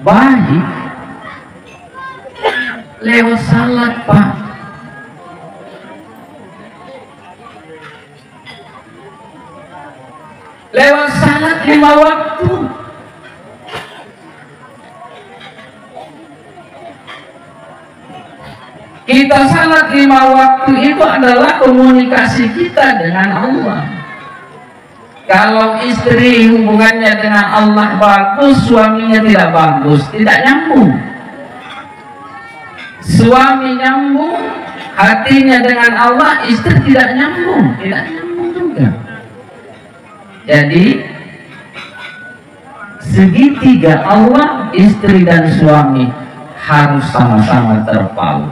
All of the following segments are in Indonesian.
baik lewat salat, Pak. Lewat salat 5 waktu. Kita salat 5 waktu itu adalah komunikasi kita dengan Allah. Kalau istri hubungannya dengan Allah bagus, suaminya tidak bagus, tidak nyambung. Suami nyambung hatinya dengan Allah, istri tidak nyambung juga. Jadi segitiga Allah, istri dan suami harus sama-sama terpaut.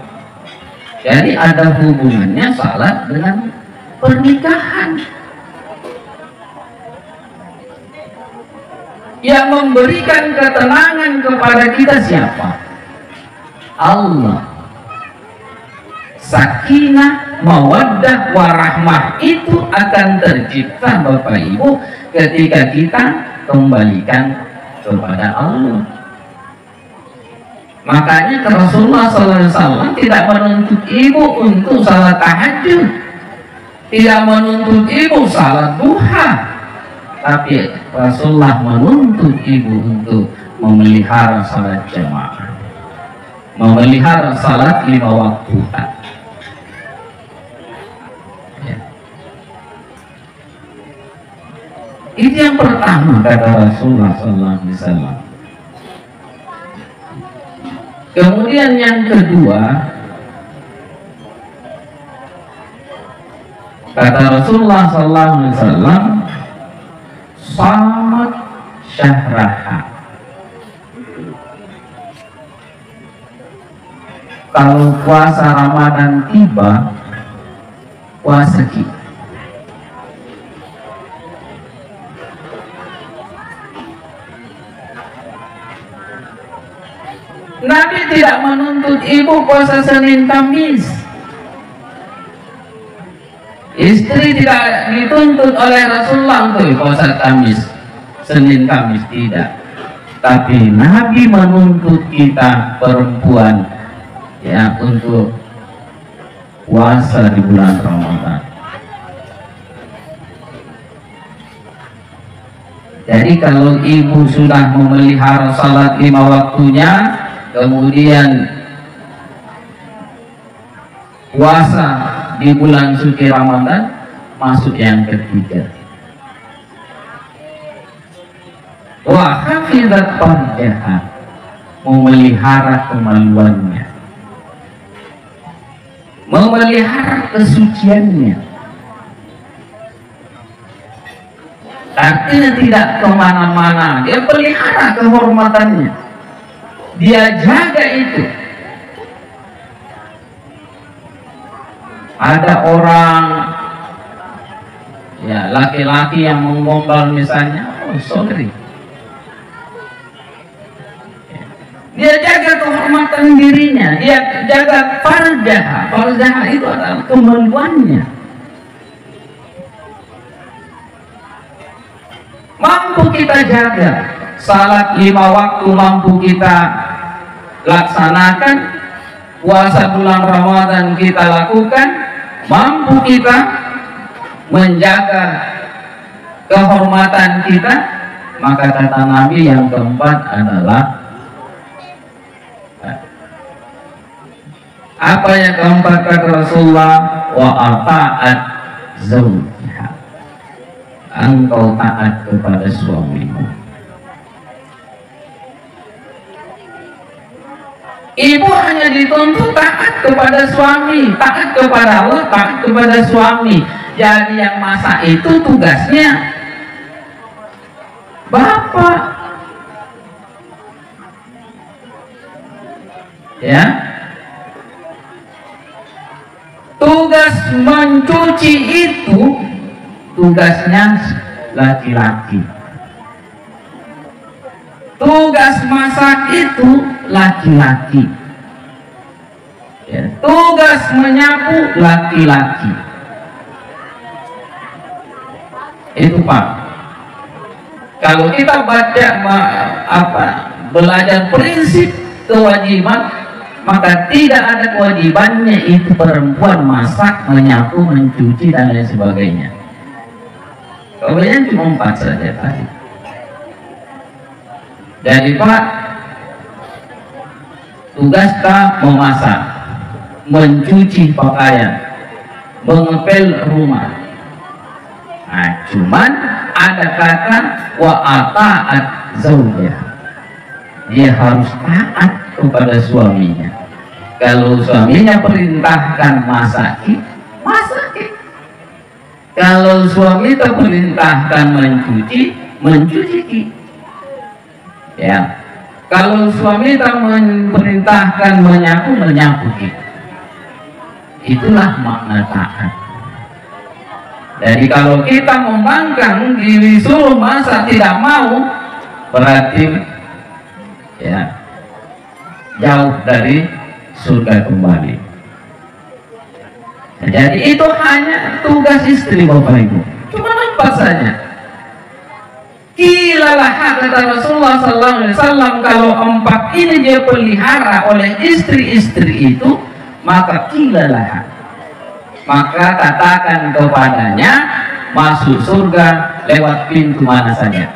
Jadi ada hubungannya salat dengan pernikahan. Yang memberikan ketenangan kepada kita siapa? Allah. Sakinah, mawaddah, warahmah itu akan tercipta Bapak Ibu ketika kita kembalikan kepada Allah. Makanya Rasulullah SAW tidak menuntut ibu untuk salat tahajud, tidak menuntut ibu salat duha, tapi Rasulullah menuntut ibu untuk memelihara salat jamaah, memelihara salat 5 waktu. Ya. Itu yang pertama kata Rasulullah SAW. Kemudian yang kedua, kata Rasulullah SAW, salat syahraha. Kalau puasa Ramadan tiba, puasa kita. Nabi tidak menuntut ibu puasa Senin Kamis. Istri tidak dituntut oleh Rasulullah untuk puasa Kamis, Senin Kamis, tidak. Tapi Nabi menuntut kita perempuan ya untuk puasa di bulan Ramadan. Jadi kalau ibu sudah memelihara salat 5 waktunya, kemudian puasa di bulan suci Ramadan, masuk yang ketiga. Wa hafizat farjaha, memelihara kemaluannya, memelihara kesuciannya. Artinya tidak kemana-mana, dia pelihara kehormatannya, dia jaga itu. Ada orang ya laki-laki yang menggombal misalnya, oh sorry, dia jaga kehormatan dirinya, dia jaga farjaha. Farjaha itu adalah kemaluannya. Mampu kita jaga, salat 5 waktu mampu kita laksanakan, puasa bulan Ramadan kita lakukan, mampu kita menjaga kehormatan kita, maka kata Nabi yang keempat adalah apa yang keempat kata Rasulullah, wa ata'at zawjiha, engkau taat kepada suamimu. Ibu hanya dituntut taat kepada suami, taat kepada Allah, taat kepada suami. Jadi yang masak itu tugasnya bapak, ya. Tugas mencuci itu tugasnya laki-laki. Tugas masak itu laki-laki. Ya, tugas menyapu laki-laki. Itu Pak. Kalau kita baca belajar prinsip kewajiban, maka tidak ada kewajibannya itu perempuan masak, menyapu, mencuci dan lain sebagainya. Kewajiban cuma 4 saja tadi. Jadi Pak, tugas kita memasak, mencuci pakaian, mengepel rumah. Nah, cuman ada kata wa ata'at zaujah. Dia harus taat kepada suaminya. Kalau suaminya perintahkan masaki, masaki. Kalau suami terperintahkan mencuci, mencuci. Ya. Kalau suami memerintahkan menyapu, menyapu. Itulah makna taat. Jadi kalau kita membangkang disuruh masak tidak mau, berarti ya jauh dari surga kembali. Jadi itu hanya tugas istri Bapak Ibu. Cuma 4 saja. Kilalah kata Rasulullah SAW, kalau 4 ini dia pelihara oleh istri-istri itu, maka kilalah, maka katakan kepadanya masuk surga lewat pintu mana saja.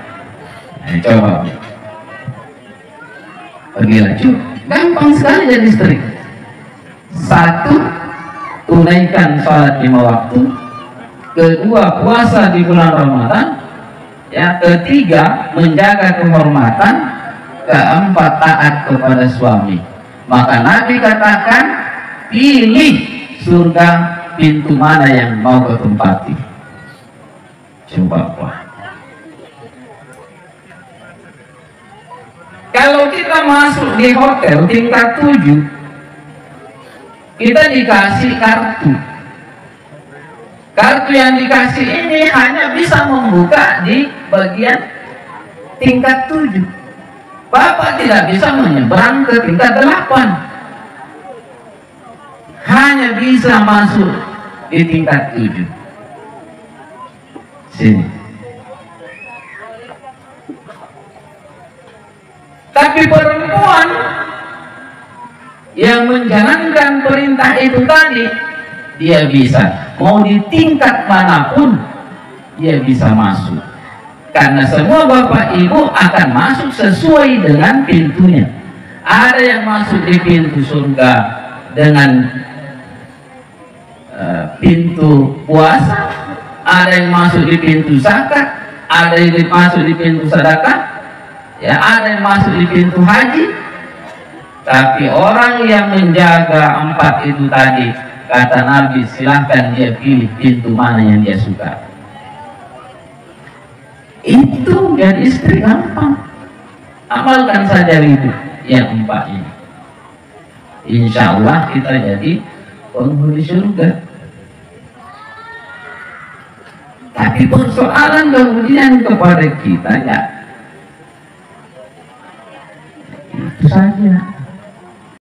Nah, coba pergi lagi, gampang sekali jadi istri. 1, tunaikan sholat 5 waktu. 2, puasa di bulan Ramadan. Ya, 3, menjaga kehormatan. 4, taat kepada suami. Maka Nabi katakan, pilih surga pintu mana yang mau kau tempati. Coba Pak. Kalau kita masuk di hotel tingkat 7, kita dikasih kartu. Kartu yang dikasih ini hanya bisa membuka di bagian tingkat 7. Bapak tidak bisa menyeberang ke tingkat 8. Hanya bisa masuk di tingkat 7. Sini. Tapi perempuan yang menjalankan perintah itu tadi, dia bisa mau di tingkat manapun dia bisa masuk, karena semua bapak ibu akan masuk sesuai dengan pintunya. Ada yang masuk di pintu surga dengan pintu puasa, ada yang masuk di pintu zakat, ada yang masuk di pintu sedekah, ya, ada yang masuk di pintu haji. Tapi orang yang menjaga 4 itu tadi, kata Nabi, silahkan dia pilih pintu mana yang dia suka. Itu jadi istri gampang. Amalkan saja itu yang 4 ini. Insya Allah kita jadi penghuni surga. Tapi persoalan kemudian kepada kita, ya itu saja.